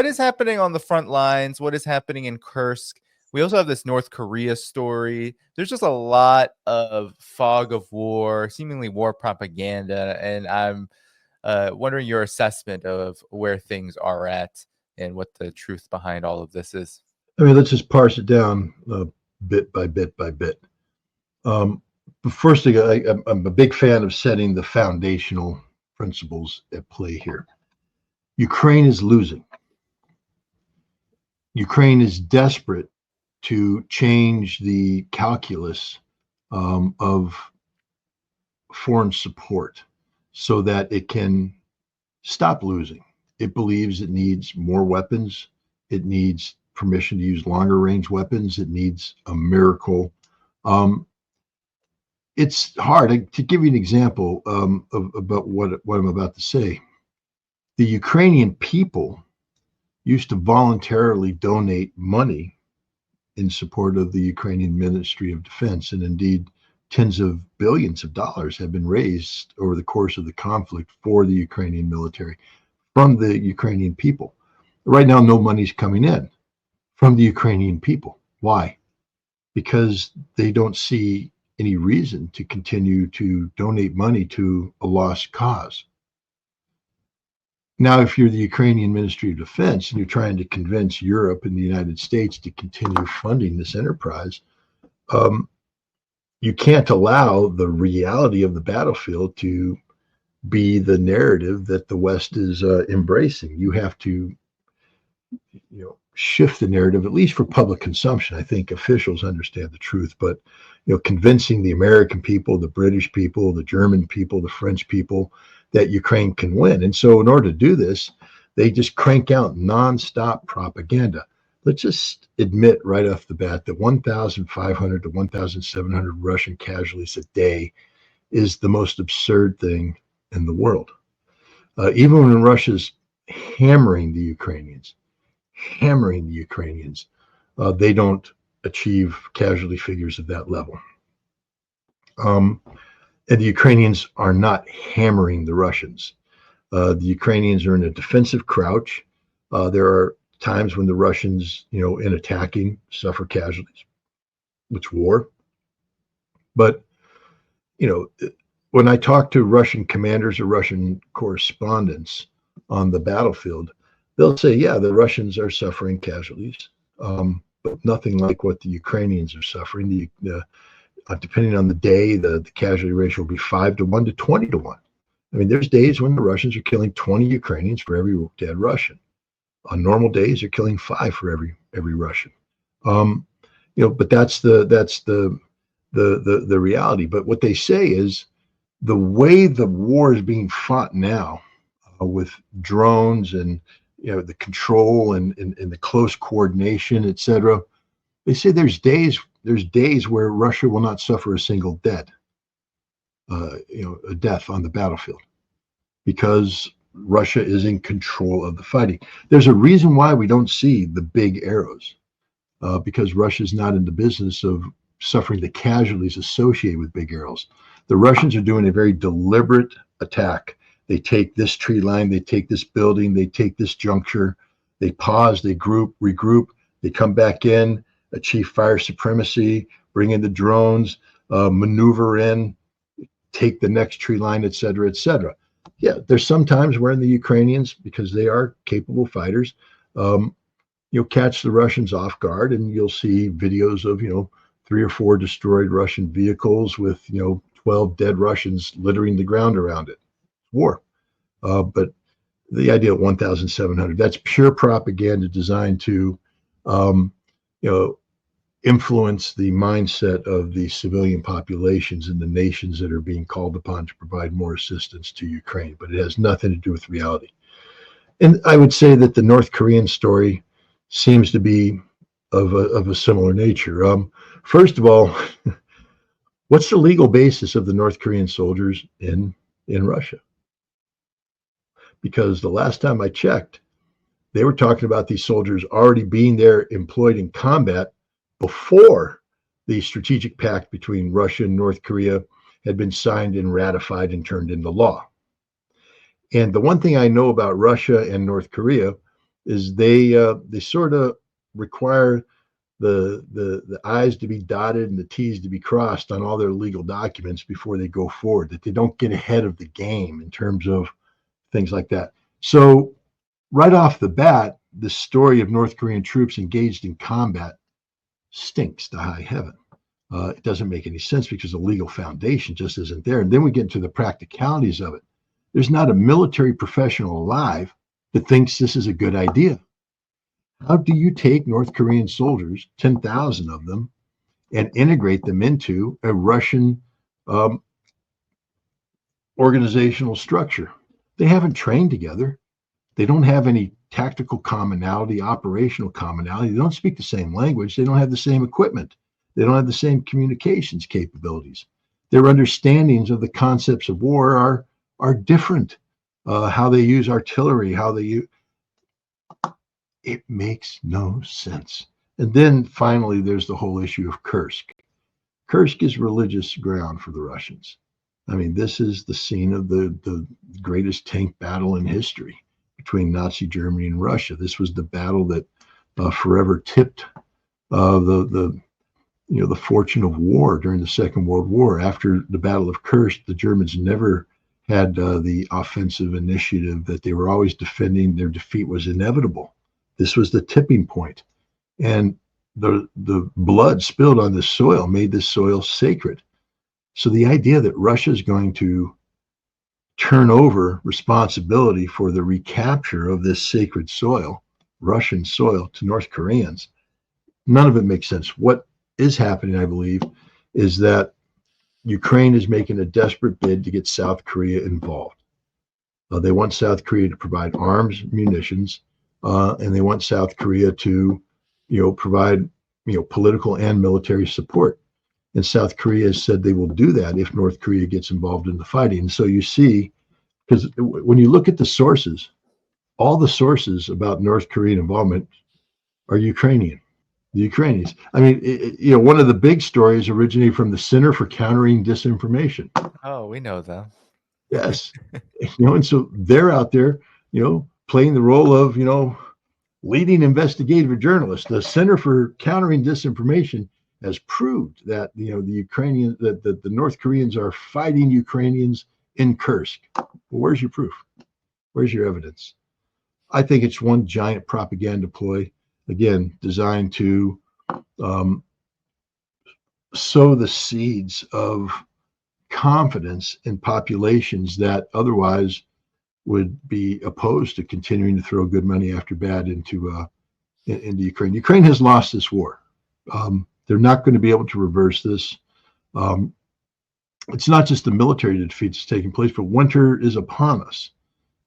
what is happening on the front lines? What is happening in Kursk? We also have this North Korea story. There's just a lot of fog of war, seemingly war propaganda, and I'm wondering your assessment of where things are at and what the truth behind all of this is. I mean, let's just parse it down bit by bit by bit. The first thing, I'm a big fan of setting the foundational principles at play here. Ukraine is losing. Ukraine is desperate to change the calculus of foreign support so that it can stop losing. It believes it needs more weapons. It needs permission to use longer range weapons. It needs a miracle. It's hard to give you an example about what I'm about to say. The Ukrainian people used to voluntarily donate money in support of the Ukrainian Ministry of Defense, and indeed tens of billions of dollars have been raised over the course of the conflict for the Ukrainian military from the Ukrainian people. Right now, no money's coming in from the Ukrainian people. Why? Because they don't see any reason to continue to donate money to a lost cause. Now, if you're the Ukrainian Ministry of Defense and you're trying to convince Europe and the United States to continue funding this enterprise, you can't allow the reality of the battlefield to be the narrative that the West is embracing. You have to, shift the narrative, at least for public consumption. I think officials understand the truth, but convincing the American people, the British people, the German people, the French people that Ukraine can win. And so in order to do this, they just crank out nonstop propaganda. Let's just admit right off the bat that 1,500 to 1,700 Russian casualties a day is the most absurd thing in the world. Even when Russia's hammering the Ukrainians, they don't achieve casualty figures of that level. And the Ukrainians are not hammering the Russians. The Ukrainians are in a defensive crouch. There are times when the Russians, in attacking, suffer casualties. It's war. But, when I talk to Russian commanders or Russian correspondents on the battlefield, they'll say, yeah, the Russians are suffering casualties, but nothing like what the Ukrainians are suffering. Depending on the day, the casualty ratio will be 5 to 1 to 20 to 1. I mean, there's days when the Russians are killing 20 Ukrainians for every dead Russian. On normal days, they're killing 5 for every Russian. But that's the reality. But what they say is the way the war is being fought now, with drones and the control and the close coordination, et cetera. They say there's days where Russia will not suffer a single a death on the battlefield because Russia is in control of the fighting. There's a reason why we don't see the big arrows, because Russia is not in the business of suffering the casualties associated with big arrows. The Russians are doing a very deliberate attack. They take this tree line, they take this building, they take this juncture, they pause, they regroup, they come back in, achieve fire supremacy, bring in the drones, maneuver in, take the next tree line, et cetera, et cetera. Yeah, there's some times where the Ukrainians, because they are capable fighters, you'll catch the Russians off guard and you'll see videos of, 3 or 4 destroyed Russian vehicles with, 12 dead Russians littering the ground around it. War. But the idea of 1,700, that's pure propaganda designed to, influence the mindset of the civilian populations in the nations that are being called upon to provide more assistance to Ukraine. But it has nothing to do with reality. And I would say that the North Korean story seems to be of a similar nature. First of all, what's the legal basis of the North Korean soldiers in Russia? Because the last time I checked, they were talking about these soldiers already being there employed in combat before the strategic pact between Russia and North Korea had been signed and ratified and turned into law. And the one thing I know about Russia and North Korea is they sort of require the I's to be dotted and the T's to be crossed on all their legal documents before they go forward, that they don't get ahead of the game in terms of things like that. So right off the bat, the story of North Korean troops engaged in combat stinks to high heaven. It doesn't make any sense because the legal foundation just isn't there. And then we get into the practicalities of it. There's not a military professional alive that thinks this is a good idea. How do you take North Korean soldiers, 10,000 of them, and integrate them into a Russian organizational structure? They haven't trained together. They don't have any tactical commonality, operational commonality. They don't speak the same language. They don't have the same equipment. They don't have the same communications capabilities. Their understandings of the concepts of war are different. How they use artillery, how they use it makes no sense. And then finally, there's the whole issue of Kursk. Kursk is religious ground for the Russians. I mean, this is the scene of the greatest tank battle in history between Nazi Germany and Russia. This was the battle that forever tipped the fortune of war during the Second World War. After the Battle of Kursk, the Germans never had the offensive initiative that they were always defending. Their defeat was inevitable. This was the tipping point. And the blood spilled on this soil made this soil sacred. So the idea that Russia is going to turn over responsibility for the recapture of this sacred soil, Russian soil, to North Koreans, none of it makes sense. What is happening, I believe, is that Ukraine is making a desperate bid to get South Korea involved. They want South Korea to provide arms, munitions, and they want South Korea to, provide, political and military support. And South Korea has said they will do that if North Korea gets involved in the fighting. So you see, because when you look at the sources, all the sources about North Korean involvement are Ukrainian. The Ukrainians. I mean, one of the big stories originated from the Center for Countering Disinformation. Oh, we know them. Yes. And so they're out there, playing the role of, leading investigative journalist. The Center for Countering Disinformation has proved that, that the North Koreans are fighting Ukrainians in Kursk. Well, where's your proof? Where's your evidence? I think it's one giant propaganda ploy, again, designed to sow the seeds of confidence in populations that otherwise would be opposed to continuing to throw good money after bad into Ukraine. Ukraine has lost this war. They're not going to be able to reverse this. It's not just the military defeat that's taking place, but winter is upon us.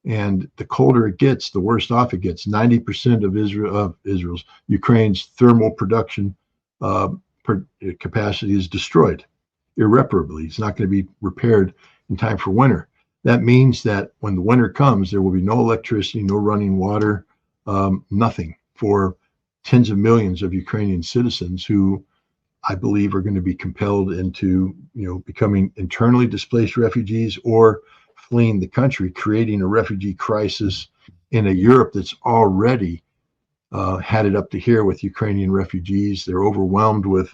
And the colder it gets, the worse off it gets. 90% of Ukraine's thermal production capacity is destroyed irreparably. It's not going to be repaired in time for winter. That means that when the winter comes, there will be no electricity, no running water, nothing for tens of millions of Ukrainian citizens who I believe are going to be compelled into, becoming internally displaced refugees or fleeing the country, creating a refugee crisis in a Europe that's already had it up to here with Ukrainian refugees. They're overwhelmed with,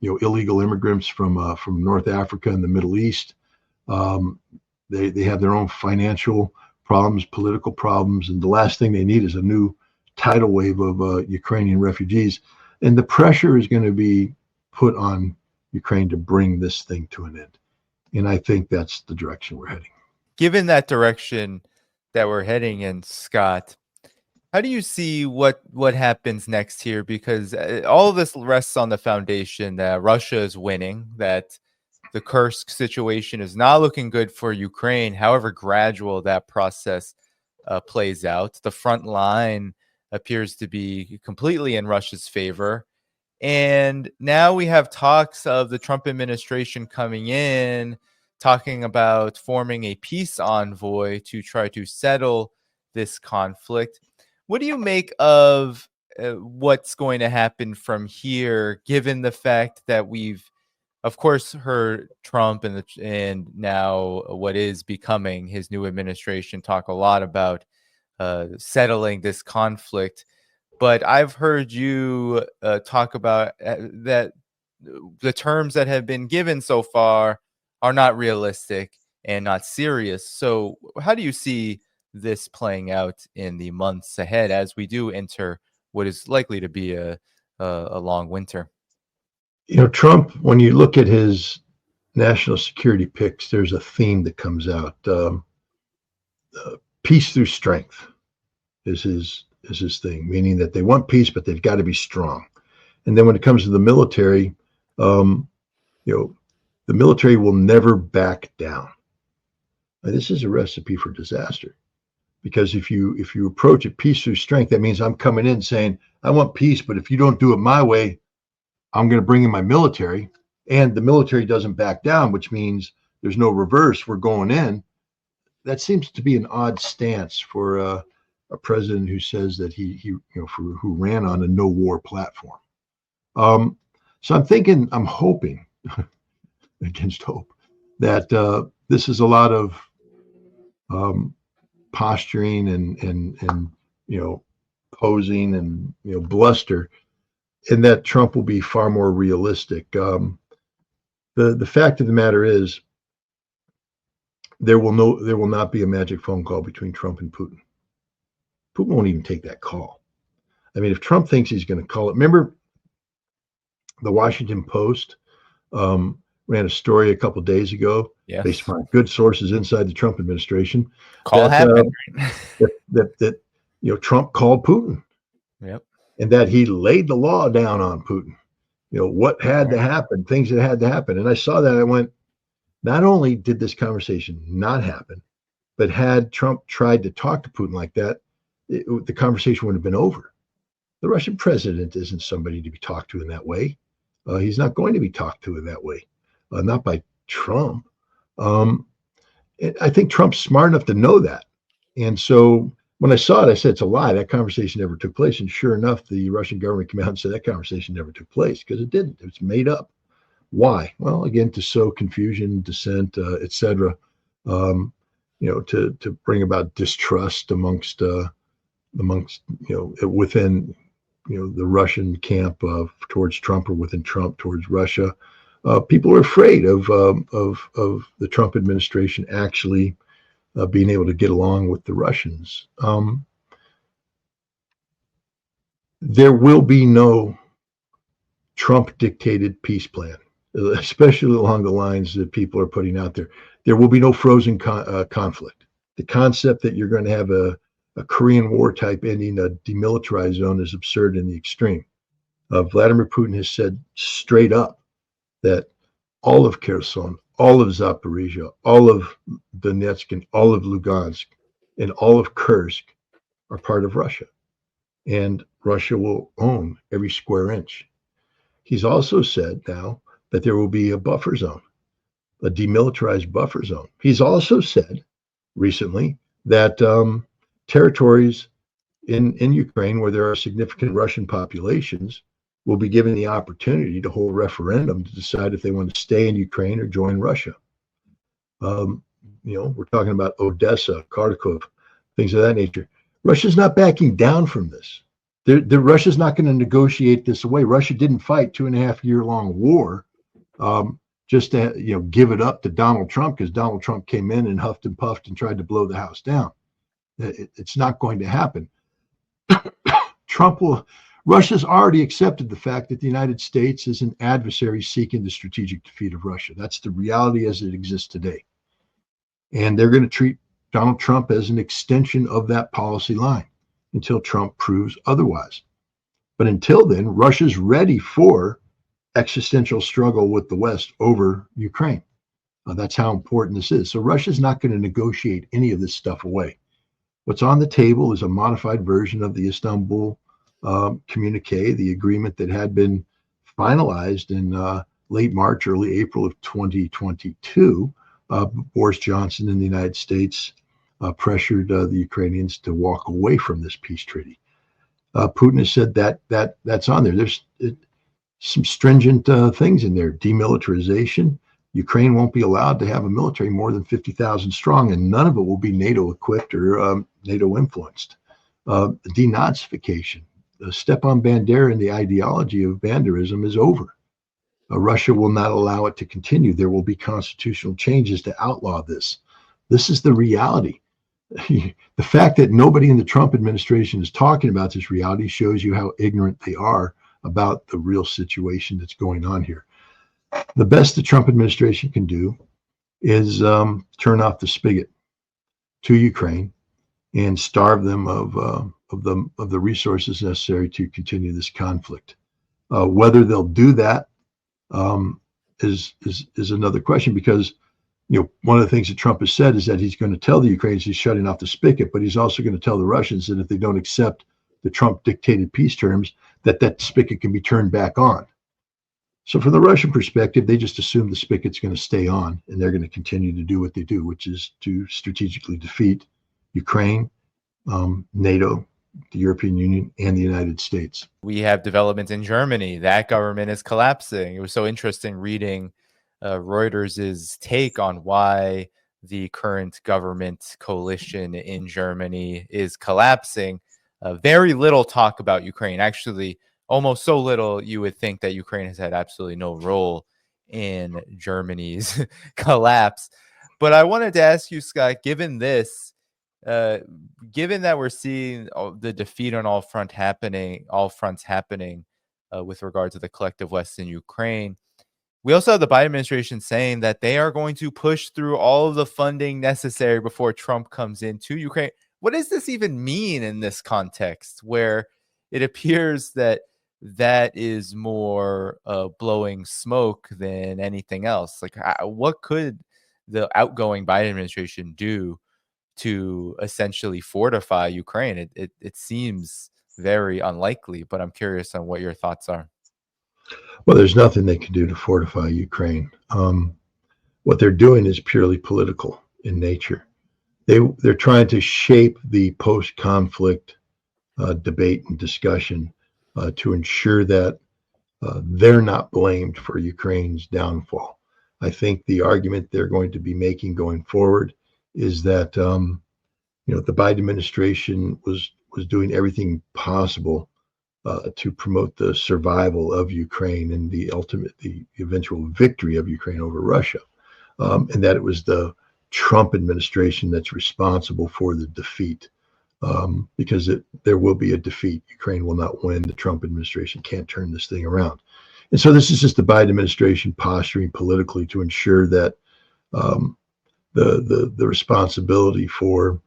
illegal immigrants from North Africa and the Middle East. They have their own financial problems, political problems, and the last thing they need is a new tidal wave of Ukrainian refugees. And the pressure is going to be put on Ukraine to bring this thing to an end. And I think that's the direction we're heading. Given that direction that we're heading in, Scott, how do you see what happens next here? Because all of this rests on the foundation that Russia is winning, that the Kursk situation is not looking good for Ukraine, however gradual that process plays out. The front line appears to be completely in Russia's favor. And now we have talks of the Trump administration coming in, talking about forming a peace envoy to try to settle this conflict. What do you make of what's going to happen from here, given the fact that we've, of course, heard Trump and now what is becoming his new administration talk a lot about settling this conflict. But I've heard you talk about that the terms that have been given so far are not realistic and not serious. So how do you see this playing out in the months ahead as we do enter what is likely to be a long winter? Trump, when you look at his national security picks, there's a theme that comes out. Peace through strength is his thing, meaning that they want peace, but they've got to be strong. And then when it comes to the military, the military will never back down. And this is a recipe for disaster, because if you approach it peace through strength, that means I'm coming in saying I want peace, but if you don't do it my way, I'm going to bring in my military, and the military doesn't back down, which means there's no reverse. We're going in. That seems to be an odd stance for a president who says that who ran on a no war platform. So I'm hoping against hope that this is a lot of posturing and posing and bluster, and that Trump will be far more realistic. The fact of the matter is, there will not be a magic phone call between Trump and Putin. Putin won't even take that call. I mean, if Trump thinks he's going to call it, remember the Washington Post ran a story a couple of days ago, based on good sources inside the Trump administration. Call happened. That Trump called Putin. Yep. And that he laid the law down on Putin. What had to happen, things that had to happen. And I saw that, I went, not only did this conversation not happen, but had Trump tried to talk to Putin like that, the conversation would have been over. The Russian president isn't somebody to be talked to in that way. He's not going to be talked to in that way, not by Trump. I think Trump's smart enough to know that. And so when I saw it, I said, it's a lie. That conversation never took place. And sure enough, the Russian government came out and said that conversation never took place, because it didn't. It was made up. Why? Well, again, to sow confusion, dissent, etc., to bring about distrust amongst within the Russian camp towards Trump, or within Trump towards Russia. People are afraid of the Trump administration actually being able to get along with the Russians. There will be no Trump dictated peace plan, especially along the lines that people are putting out there. There will be no frozen conflict. The concept that you're going to have a Korean War type ending, a demilitarized zone, is absurd in the extreme. Vladimir Putin has said straight up that all of Kherson, all of Zaporizhia, all of Donetsk, and all of Lugansk, and all of Kursk are part of Russia. And Russia will own every square inch. He's also said now that there will be a buffer zone, a demilitarized buffer zone. He's also said recently that territories in Ukraine where there are significant Russian populations will be given the opportunity to hold a referendum to decide if they want to stay in Ukraine or join Russia. We're talking about Odessa, Kharkov, things of that nature. Russia's not backing down from this. Russia's not going to negotiate this away. Russia didn't fight 2.5-year-long war just to give it up to Donald Trump, because Donald Trump came in and huffed and puffed and tried to blow the house down. It's not going to happen. Russia's already accepted the fact that the United States is an adversary seeking the strategic defeat of Russia. That's the reality as it exists today. And they're going to treat Donald Trump as an extension of that policy line until Trump proves otherwise. But until then, Russia's ready for existential struggle with the West over Ukraine. That's how important this is. So Russia's not going to negotiate any of this stuff away. What's on the table is a modified version of the Istanbul communique, the agreement that had been finalized in late March, early April of 2022. Boris Johnson in the United States pressured the Ukrainians to walk away from this peace treaty. Putin has said that's on there. There's some stringent things in there. Demilitarization. Ukraine won't be allowed to have a military more than 50,000 strong, and none of it will be NATO equipped or NATO influenced. Denazification, Stepan Bandera and the ideology of banderism is over. Russia will not allow it to continue. There will be constitutional changes to outlaw this. This is the reality. The fact that nobody in the Trump administration is talking about this reality shows you how ignorant they are about the real situation that's going on here. The best the Trump administration can do is turn off the spigot to Ukraine and starve them of the resources necessary to continue this conflict. Whether they'll do that is another question, because one of the things that Trump has said is that he's going to tell the Ukrainians he's shutting off the spigot, but he's also going to tell the Russians that if they don't accept the Trump dictated peace terms, that spigot can be turned back on. So from the Russian perspective, they just assume the spigot's going to stay on, and they're going to continue to do what they do, which is to strategically defeat Ukraine, NATO, the European Union, and the United States. We have developments in Germany. That government is collapsing. It was so interesting reading Reuters' take on why the current government coalition in Germany is collapsing. Very little talk about Ukraine. Actually, almost so little you would think that Ukraine has had absolutely no role in Germany's collapse. But I wanted to ask you, Scott, given this, given that we're seeing the defeat on all fronts happening with regard to the collective West in Ukraine, we also have the Biden administration saying that they are going to push through all of the funding necessary before Trump comes into Ukraine. What does this even mean in this context, where it appears that is more blowing smoke than anything else? Like, what could the outgoing Biden administration do to essentially fortify Ukraine? It seems very unlikely, but I'm curious on what your thoughts are. Well, there's nothing they can do to fortify Ukraine. What they're doing is purely political in nature. They're trying to shape the post-conflict debate and discussion to ensure that they're not blamed for Ukraine's downfall. I think the argument they're going to be making going forward is that the Biden administration was doing everything possible to promote the survival of Ukraine and the eventual victory of Ukraine over Russia, and that it was the Trump administration that's responsible for the defeat, because there will be a defeat. Ukraine will not win. The Trump administration can't turn this thing around. And so this is just the Biden administration posturing politically to ensure that the responsibility for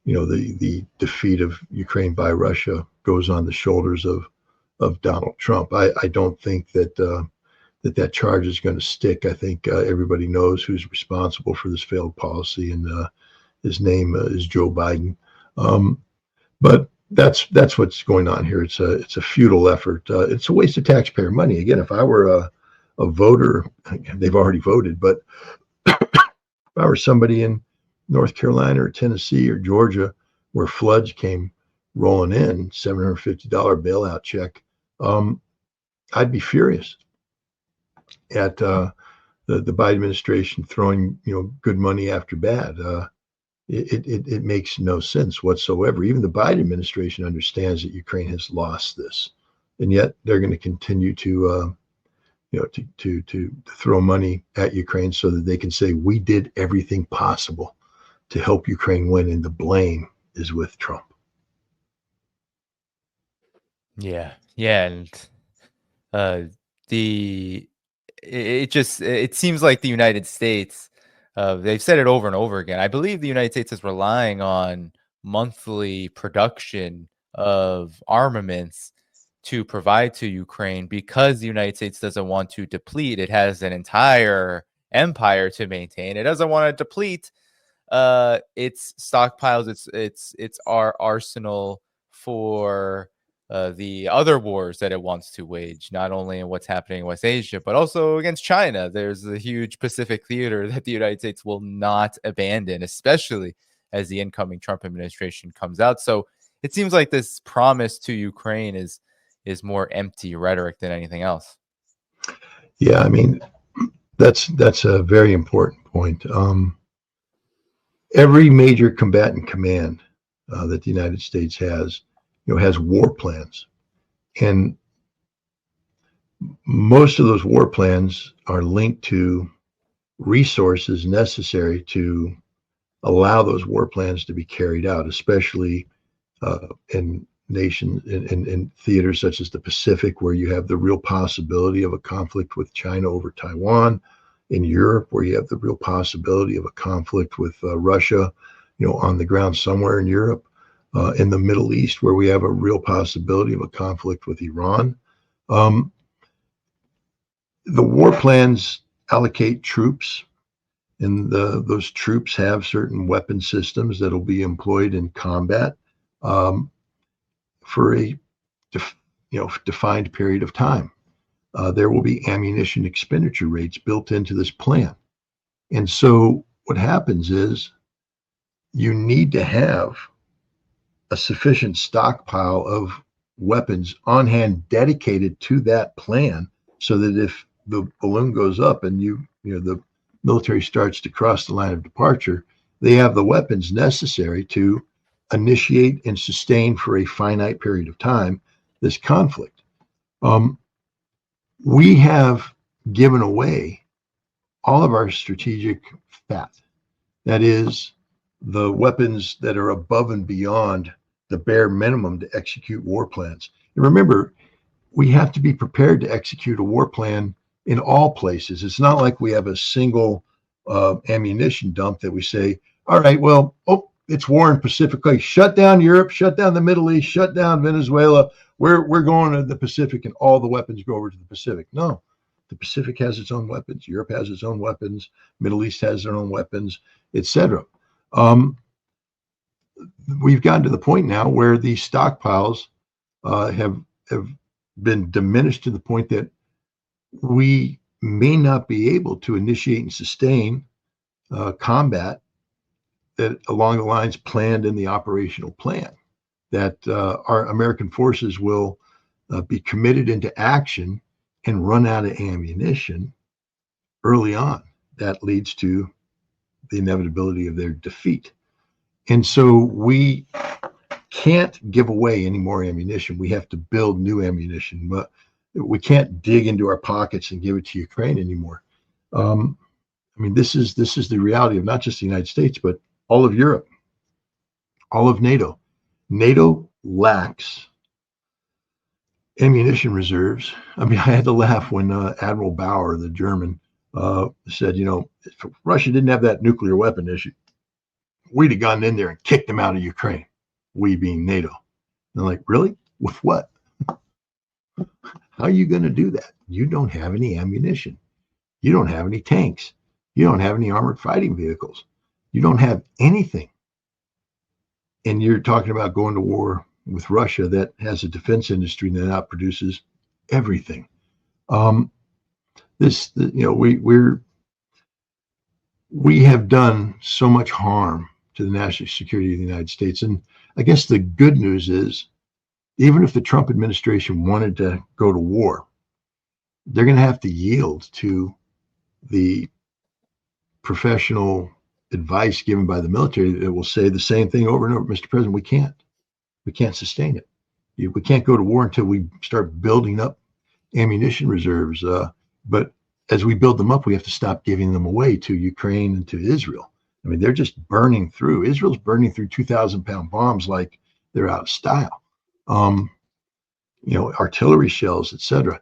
the defeat of Ukraine by Russia goes on the shoulders of Donald Trump. I don't think that charge is going to stick. I think everybody knows who's responsible for this failed policy, and his name is Joe Biden. But that's what's going on here. It's a futile effort. It's a waste of taxpayer money. Again, if I were a voter, they've already voted, but if I were somebody in North Carolina or Tennessee or Georgia where floods came rolling in, $750 bailout check, I'd be furious at the Biden administration throwing good money after bad. It makes no sense whatsoever. Even the Biden administration understands that Ukraine has lost this, and yet they're going to continue to throw money at Ukraine so that they can say we did everything possible to help Ukraine win, and the blame is with Trump. Yeah, and it seems like the United States, they've said it over and over again. I believe the United States is relying on monthly production of armaments to provide to Ukraine because the United States doesn't want to deplete. It has an entire empire to maintain. It doesn't want to deplete its stockpiles, its our arsenal for the other wars that it wants to wage, not only in what's happening in West Asia, but also against China. There's a huge Pacific theater that the United States will not abandon, especially as the incoming Trump administration comes out. So it seems like this promise to Ukraine is more empty rhetoric than anything else. Yeah, I mean, that's a very important point. Every major combatant command that the United States has, has war plans. And most of those war plans are linked to resources necessary to allow those war plans to be carried out, especially in nations, in theaters such as the Pacific, where you have the real possibility of a conflict with China over Taiwan, in Europe, where you have the real possibility of a conflict with Russia, on the ground somewhere in Europe, in the Middle East, where we have a real possibility of a conflict with Iran. The war plans allocate troops, and those troops have certain weapon systems that will be employed in combat for a defined period of time. There will be ammunition expenditure rates built into this plan. And so what happens is you need to have a sufficient stockpile of weapons on hand dedicated to that plan, so that if the balloon goes up and the military starts to cross the line of departure, they have the weapons necessary to initiate and sustain for a finite period of time this conflict. We have given away all of our strategic fat. That is, the weapons that are above and beyond the bare minimum to execute war plans. And remember, we have to be prepared to execute a war plan in all places. It's not like we have a single ammunition dump that we say, all right, well, it's war in Pacific. Shut down Europe, shut down the Middle East, shut down Venezuela. We're going to the Pacific, and all the weapons go over to the Pacific. No, the Pacific has its own weapons. Europe has its own weapons. Middle East has their own weapons, etc. We've gotten to the point now where these stockpiles have been diminished to the point that we may not be able to initiate and sustain combat that along the lines planned in the operational plan, that our American forces will be committed into action and run out of ammunition early on. That leads to the inevitability of their defeat. And so we can't give away any more ammunition. We have to build new ammunition, but we can't dig into our pockets and give it to Ukraine anymore. This is the reality of not just the United States, but all of Europe, all of NATO. NATO lacks ammunition reserves. I had to laugh when Admiral Bauer, the German, said, if Russia didn't have that nuclear weapon issue, we'd have gone in there and kicked them out of Ukraine, we being NATO. And they're like, really? With what? How are you going to do that? You don't have any ammunition. You don't have any tanks. You don't have any armored fighting vehicles. You don't have anything. And you're talking about going to war with Russia that has a defense industry that now produces everything. We have done so much harm to the national security of the United States. And I guess the good news is, even if the Trump administration wanted to go to war, they're going to have to yield to the professional advice given by the military that will say the same thing over and over. Mr. President, we can't sustain it. We can't go to war until we start building up ammunition reserves. But as we build them up, we have to stop giving them away to Ukraine and to Israel. They're just burning through. Israel's burning through 2,000-pound bombs like they're out of style. Artillery shells, etc.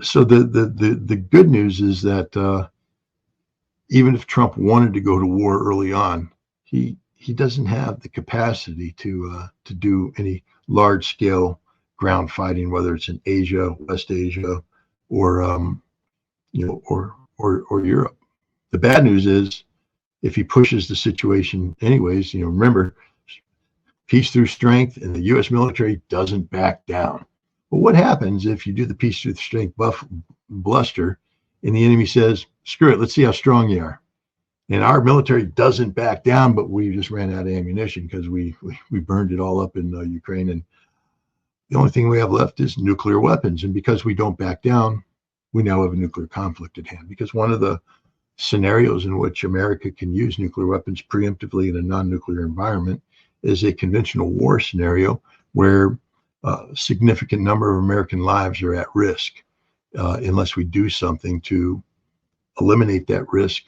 So the good news is that even if Trump wanted to go to war early on, he doesn't have the capacity to do any large scale ground fighting, whether it's in Asia, West Asia, or Europe. The bad news is, if he pushes the situation anyways, remember, peace through strength, and the U.S. military doesn't back down. But what happens if you do the peace through strength bluster, and the enemy says, screw it, let's see how strong you are. And our military doesn't back down, but we just ran out of ammunition because we burned it all up in Ukraine. And the only thing we have left is nuclear weapons. And because we don't back down, we now have a nuclear conflict at hand. Because one of the scenarios in which America can use nuclear weapons preemptively in a non-nuclear environment is a conventional war scenario where a significant number of American lives are at risk unless we do something to eliminate that risk,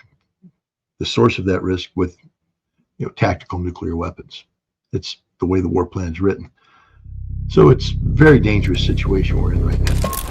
the source of that risk, with tactical nuclear weapons. It's the way the war plan is written. So it's a very dangerous situation we're in right now.